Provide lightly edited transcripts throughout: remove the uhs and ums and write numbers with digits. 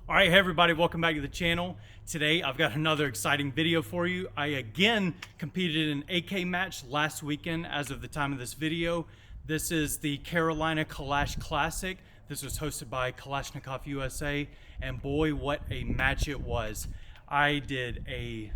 All right, hey everybody, welcome back to the channel. Today I've got another exciting video for you. I again competed in an AK match last weekend as of the time of this video. This is the Carolina Kalash Classic. This was hosted by Kalashnikov USA, and boy, what a match it was. I did a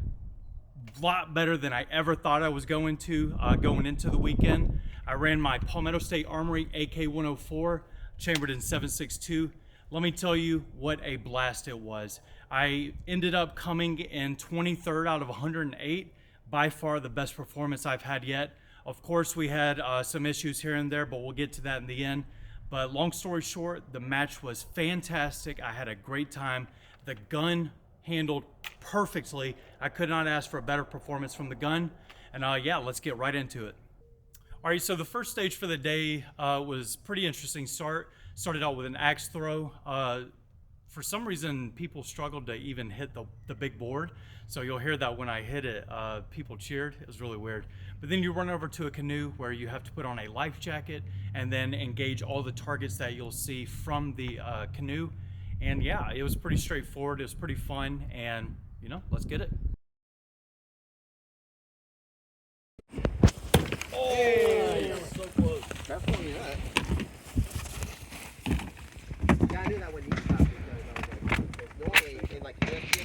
lot better than I ever thought I was going to going into the weekend. I ran my Palmetto State Armory AK-104, chambered in 7.62. Let me tell you what a blast it was. I ended up coming in 23rd out of 108, by far the best performance I've had yet. Of course, we had some issues here and there, but we'll get to that in the end. But long story short, the match was fantastic. I had a great time. The gun handled perfectly. I could not ask for a better performance from the gun. And yeah, let's get right into it. All right, so the first stage for the day was pretty interesting start. Started out with an axe throw. For some reason, people struggled to even hit the big board. So you'll hear that when I hit it, people cheered. It was really weird. But then you run over to a canoe where you have to put on a life jacket and then engage all the targets that you'll see from the canoe. And yeah, it was pretty straightforward. It was pretty fun. And, you know, let's get it. Oh, hey, so close. Definitely not. Yeah, I knew that when you stopped because normally in like UFC,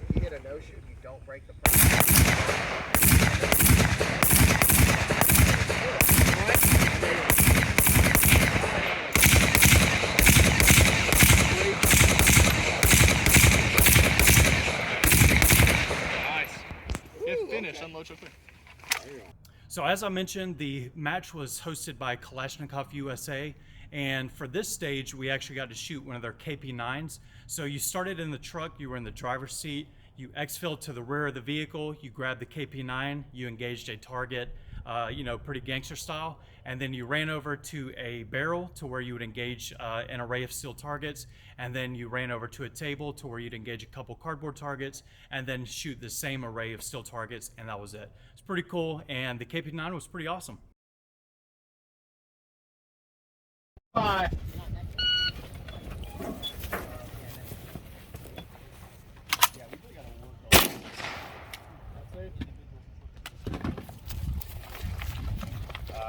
if you hit a no shoot, you don't break the front. Nice. Good finish. Okay. Unload your quick. So as I mentioned, the match was hosted by Kalashnikov USA, and for this stage, we actually got to shoot one of their KP9s. So you started in the truck, you were in the driver's seat, you exfilled to the rear of the vehicle, you grabbed the KP9, you engaged a target, you know, pretty gangster style, and then you ran over to a barrel to where you would engage an array of steel targets, and then you ran over to a table to where you'd engage a couple cardboard targets, and then shoot the same array of steel targets, and that was it. It's pretty cool, and the KP9 was pretty awesome. Bye.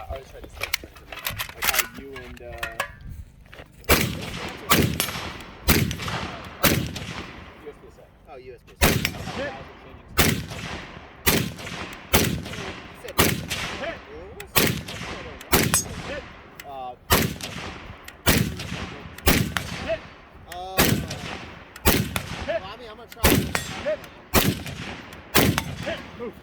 I was trying to stay like how you and USPSA. Oh, USPS. I'm gonna try. Move.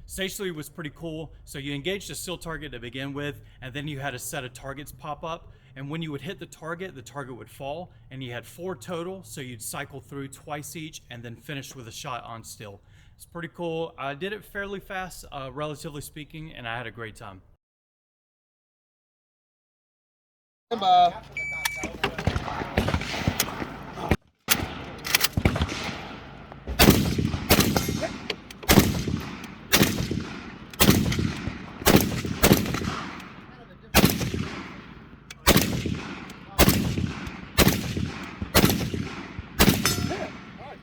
Stage 3 was pretty cool. So you engaged a steel target to begin with, and then you had a set of targets pop up. And when you would hit the target would fall, and you had 4 total. So you'd cycle through twice each and then finish with a shot on steel. It's pretty cool. I did it fairly fast, relatively speaking, and I had a great time.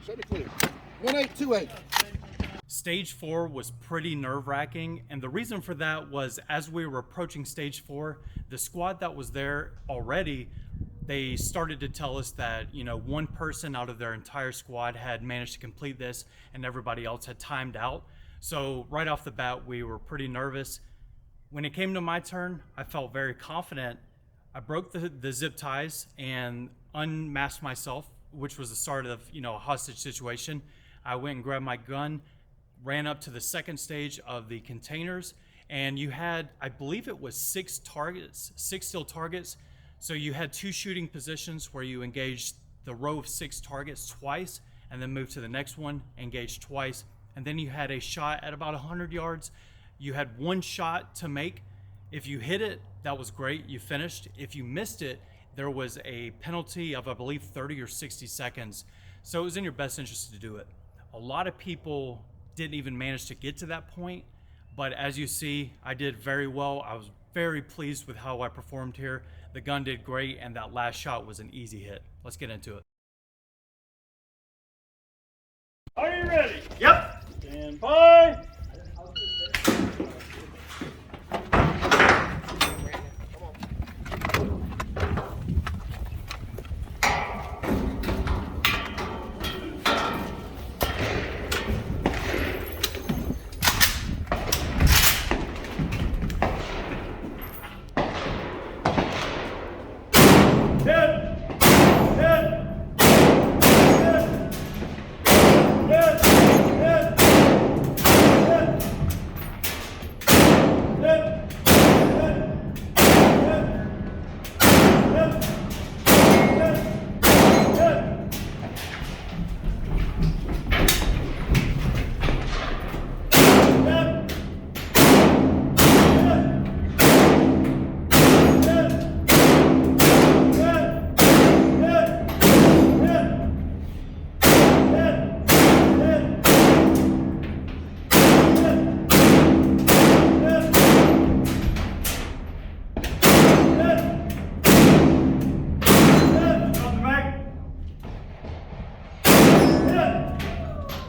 Show me clear. 1828. Stage 4 was pretty nerve-wracking, and the reason for that was as we were approaching stage 4, the squad that was there already, they started to tell us that, you know, one person out of their entire squad had managed to complete this and everybody else had timed out. So right off the bat, we were pretty nervous. When it came to my turn, I felt very confident. I broke the zip ties and unmasked myself, which was the start of, you know, a hostage situation. I went and grabbed my gun, ran up to the second stage of the containers, and you had, I believe it was 6 targets, 6 steel targets. So you had 2 shooting positions where you engaged the row of 6 targets twice, and then moved to the next one, engaged twice, and then you had a shot at about 100 yards. You had one shot to make. If you hit it, that was great, you finished. If you missed it, there was a penalty of, I believe, 30 or 60 seconds. So it was in your best interest to do it. A lot of people didn't even manage to get to that point, but as you see, I did very well. I was very pleased with how I performed here. The gun did great, and that last shot was an easy hit. Let's get into it. Are you ready? Yep. Stand by.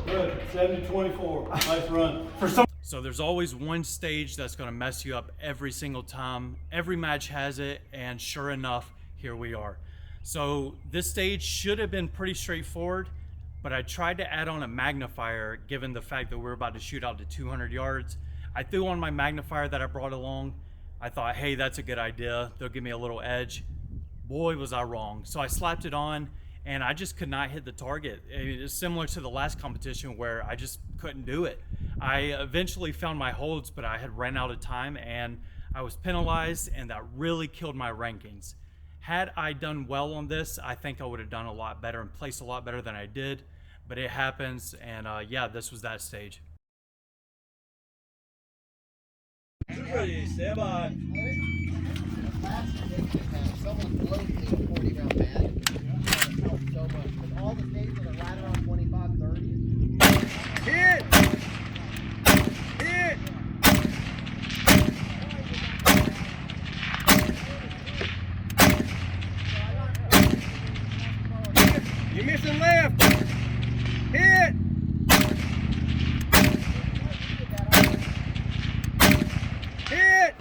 Good. 70-24. Nice run. So there's always one stage that's going to mess you up every single time. Every match has it, and sure enough, here we are. So this stage should have been pretty straightforward, but I tried to add on a magnifier given the fact that we're about to shoot out to 200 yards. I threw on my magnifier that I brought along. I thought, hey, that's a good idea. They'll give me a little edge. Boy, was I wrong. So I slapped it on, and I just could not hit the target. It's similar to the last competition where I just couldn't do it. I eventually found my holds, but I had ran out of time, and I was penalized, and that really killed my rankings. Had I done well on this, I think I would have done a lot better and placed a lot better than I did, but it happens, and yeah, this was that stage. Ready, stand by. Someone blows me a 40 round mag. It helps so much. Because all the stages that are right around 25, 30. Hit! Hit! You're missing left. Hit! Hit!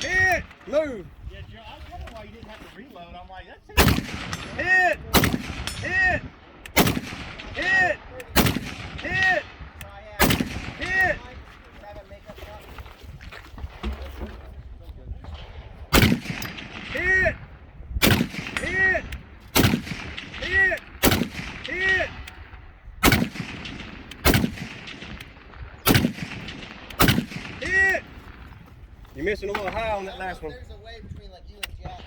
Hit! Move! Yeah, Joe, I was wondering why you didn't have to reload. I'm like, that's it. Hit! Hit! Hit! Hit! Hit! Hit! Hit! Hit! Hit! Hit! You're missing a little high on that last one. There's a way between like you and Jack.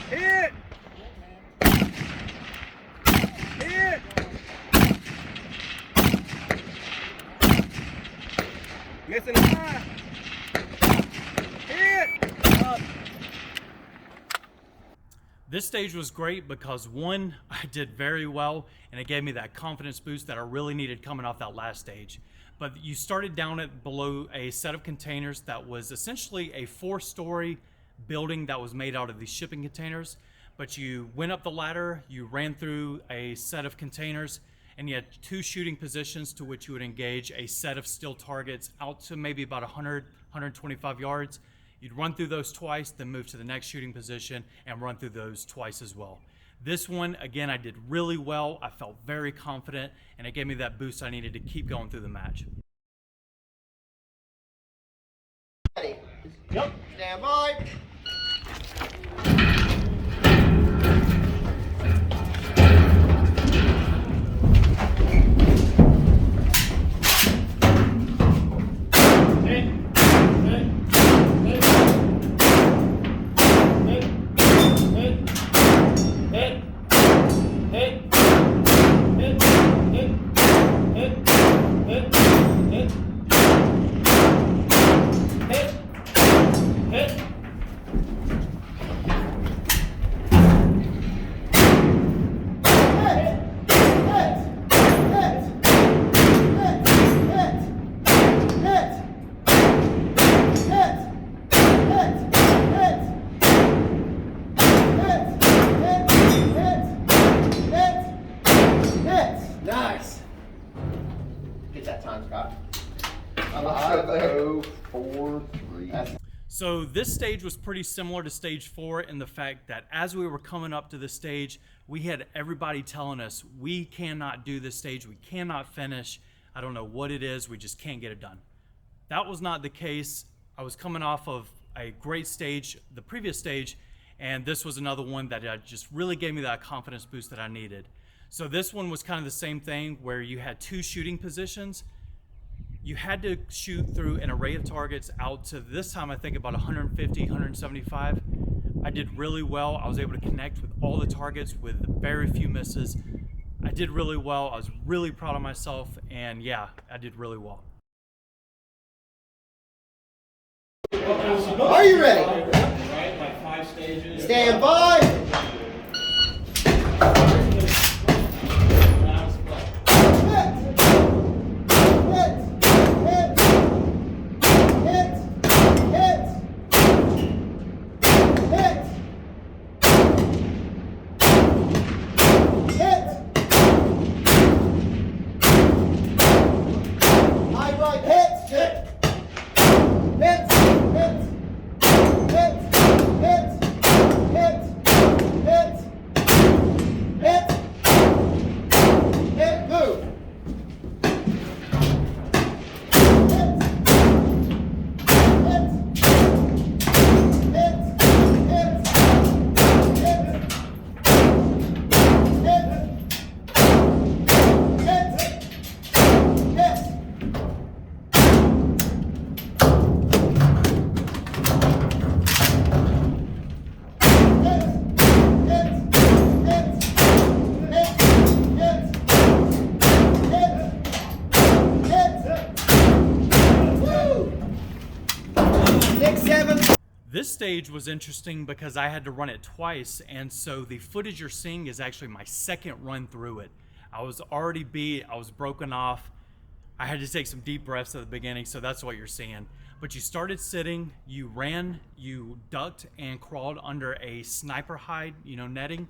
Hit! Hit! Missing high. Hit! Up. This stage was great because one, I did very well, and it gave me that confidence boost that I really needed coming off that last stage. But you started down at below a set of containers that was essentially a 4-story building that was made out of these shipping containers. But you went up the ladder, you ran through a set of containers, and you had 2 shooting positions to which you would engage a set of steel targets out to maybe about 100, 125 yards. You'd run through those twice, then move to the next shooting position and run through those twice as well. This one, again, I did really well. I felt very confident, and it gave me that boost I needed to keep going through the match. Ready? Yep. Stand by. Hit. Hit. Nice. Get that time, Scott. I'm Oh, 4, 3. So this stage was pretty similar to stage 4 in the fact that as we were coming up to the stage, we had everybody telling us, we cannot do this stage, we cannot finish. I don't know what it is, we just can't get it done. That was not the case. I was coming off of a great stage, the previous stage, and this was another one that just really gave me that confidence boost that I needed. So this one was kind of the same thing where you had 2 shooting positions. You had to shoot through an array of targets out to this time, I think about 150, 175. I did really well. I was able to connect with all the targets with very few misses. I did really well. I was really proud of myself, and yeah, I did really well. Are you ready? Right, like 5 stages. Stand by. This stage was interesting because I had to run it twice, and so the footage you're seeing is actually my second run through it. I was already beat, I was broken off. I had to take some deep breaths at the beginning, so that's what you're seeing. But you started sitting, you ran, you ducked and crawled under a sniper hide, netting,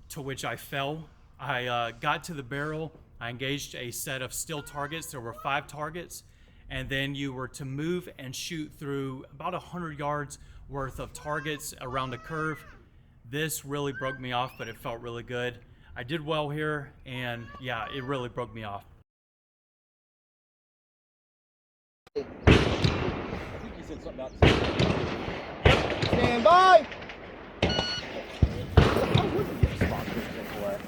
to which I fell. I got to the barrel, I engaged a set of steel targets. There were 5 targets, and then you were to move and shoot through about 100 yards worth of targets around a curve. This really broke me off, but it felt really good. I did well here, and yeah, it really broke me off. I think you said something about Stand by. I wouldn't get a spot away.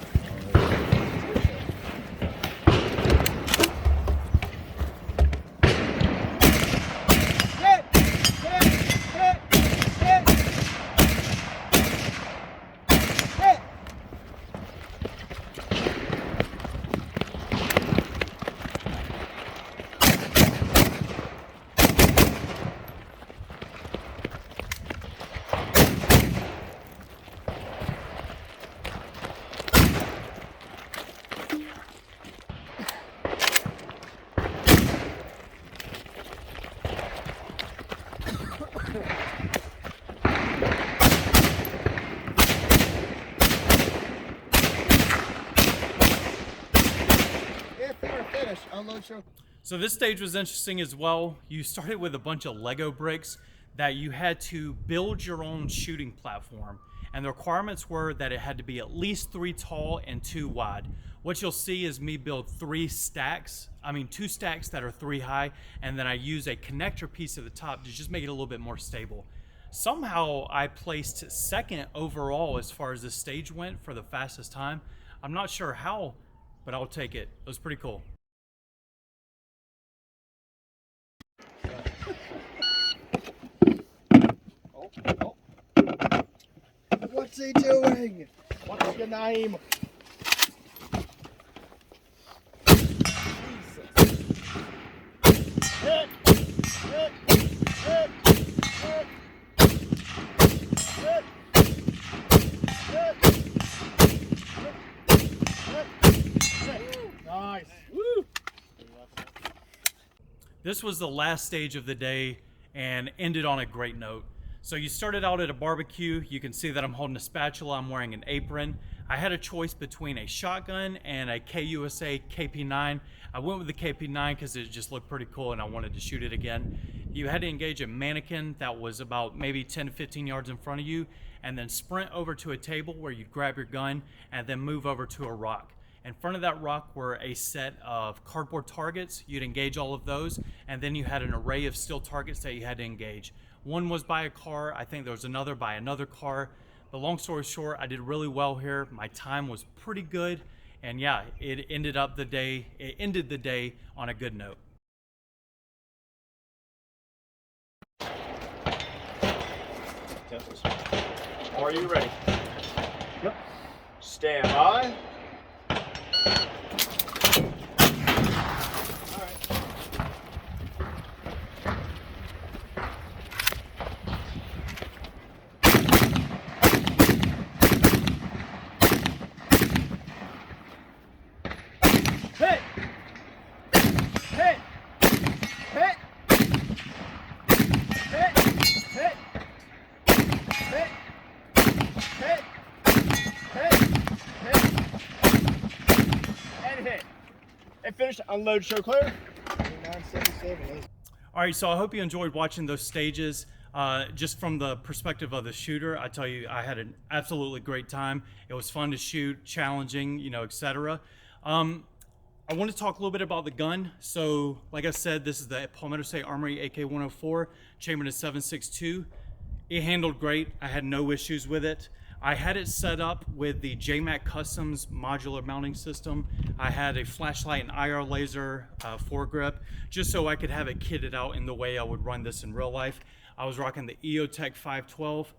So this stage was interesting as well. You started with a bunch of Lego bricks that you had to build your own shooting platform. And the requirements were that it had to be at least 3 tall and 2 wide. What you'll see is me build 2 stacks that are 3 high, and then I use a connector piece at the top to just make it a little bit more stable. Somehow I placed second overall as far as this stage went for the fastest time. I'm not sure how, but I'll take it. It was pretty cool. What's he doing? What's your name? Hit! Hit! Nice. Woo. This was the last stage of the day and ended on a great note. So you started out at a barbecue. You can see that I'm holding a spatula. I'm wearing an apron. I had a choice between a shotgun and a KUSA KP9. I went with the KP9 because it just looked pretty cool and I wanted to shoot it again. You had to engage a mannequin that was about maybe 10 to 15 yards in front of you, and then sprint over to a table where you'd grab your gun and then move over to a rock. In front of that rock were a set of cardboard targets. You'd engage all of those, and then you had an array of steel targets that you had to engage. One was by a car. I think there was another by another car. But long story short, I did really well here. My time was pretty good, and yeah, it ended the day on a good note. Are you ready? Yep. Stand by. Hit! Hit! Hit! Hit! Hit! Hit! Hit! Hit! Hit! And hit. And finish, unload, show clear. 977. All right, so I hope you enjoyed watching those stages. Just from the perspective of the shooter, I tell you, I had an absolutely great time. It was fun to shoot, challenging, etc. I want to talk a little bit about the gun. So, like I said, this is the Palmetto State Armory AK-104, chambered in 7.62. It handled great. I had no issues with it. I had it set up with the JMAC Customs modular mounting system. I had a flashlight and IR laser foregrip, just so I could have it kitted out in the way I would run this in real life. I was rocking the EOTech 512.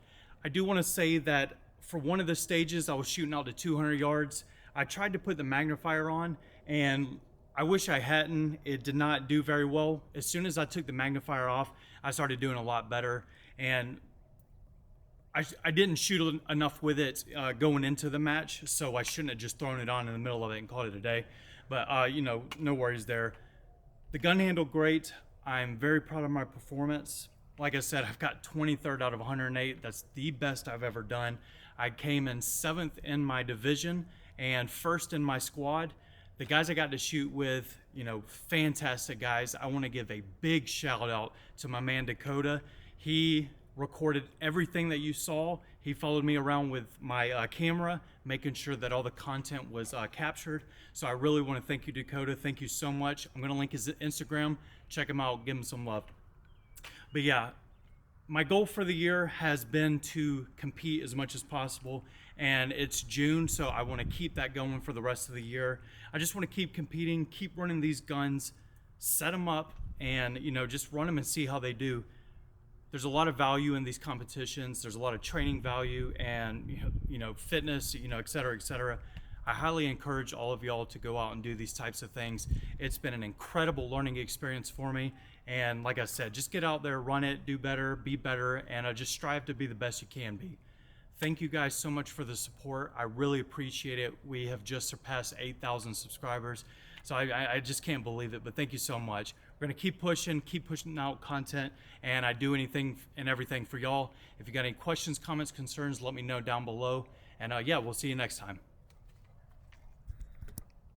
I do want to say that for one of the stages, I was shooting out to 200 yards. I tried to put the magnifier on, and I wish I hadn't. It did not do very well. As soon as I took the magnifier off, I started doing a lot better, and I didn't shoot enough with it going into the match, so I shouldn't have just thrown it on in the middle of it and called it a day. But no worries there. The gun handled great. I'm very proud of my performance. Like I said, I've got 23rd out of 108. That's the best I've ever done. I came in 7th in my division and 1st in my squad. The guys I got to shoot with, fantastic guys. I want to give a big shout out to my man Dakota. He recorded everything that you saw. He followed me around with my camera, making sure that all the content was captured. So I really want to thank you, Dakota. Thank you so much. I'm going to link his Instagram. Check him out. Give him some love. But yeah, my goal for the year has been to compete as much as possible, and it's June, so I want to keep that going for the rest of the year. I just want to keep competing, keep running these guns, set them up, and just run them and see how they do. There's a lot of value in these competitions. There's a lot of training value and fitness, et cetera, et cetera. I highly encourage all of y'all to go out and do these types of things. It's been an incredible learning experience for me. And like I said, just get out there, run it, do better, be better, and just strive to be the best you can be. Thank you guys so much for the support. I really appreciate it. We have just surpassed 8,000 subscribers. So I just can't believe it, but thank you so much. We're gonna keep pushing out content, and I do anything and everything for y'all. If you got any questions, comments, concerns, let me know down below. And yeah, we'll see you next time.